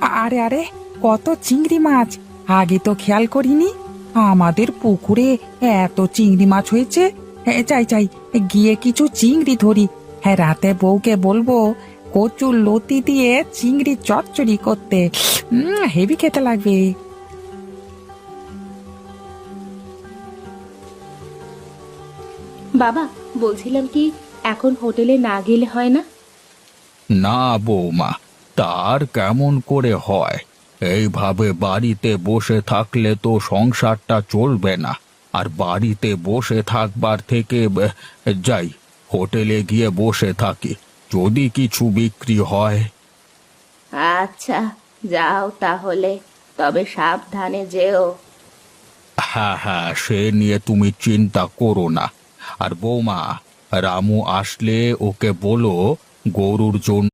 আরে আরে, কত চিংড়ি মাছ! আগে তো খেয়াল করিনি। আমাদের পুকুরে এত চিংড়ি মাছ হয়েছে। চাই চাই, গিয়ে কিছু চিংড়ি ধরি। হ্যাঁ, রাতে বউকে বলবো কচুর লতি দিয়ে চিংড়ি চচ্চড়ি করতে। হেভি খেতে লাগবে। বাবা, বলছিলাম কি, এখন হোটেলে না গেলে হয় না? না বৌমা, তার কেমন করে হয়? এইভাবে বাড়িতে বসে থাকলে তো সংসারটা চলবে না। আর বাড়িতে বসে থাকবার থেকে যাই, হোটেলে গিয়ে বসে থাকি, যদি কিছু বিক্রি হয়। আচ্ছা, যাও তাহলে, তবে সাবধানে যেও। হ্যাঁ হ্যাঁ, সে নিয়ে তুমি চিন্তা করো না। আর বৌমা, রামু আসলে ওকে বলো গরুর জন্য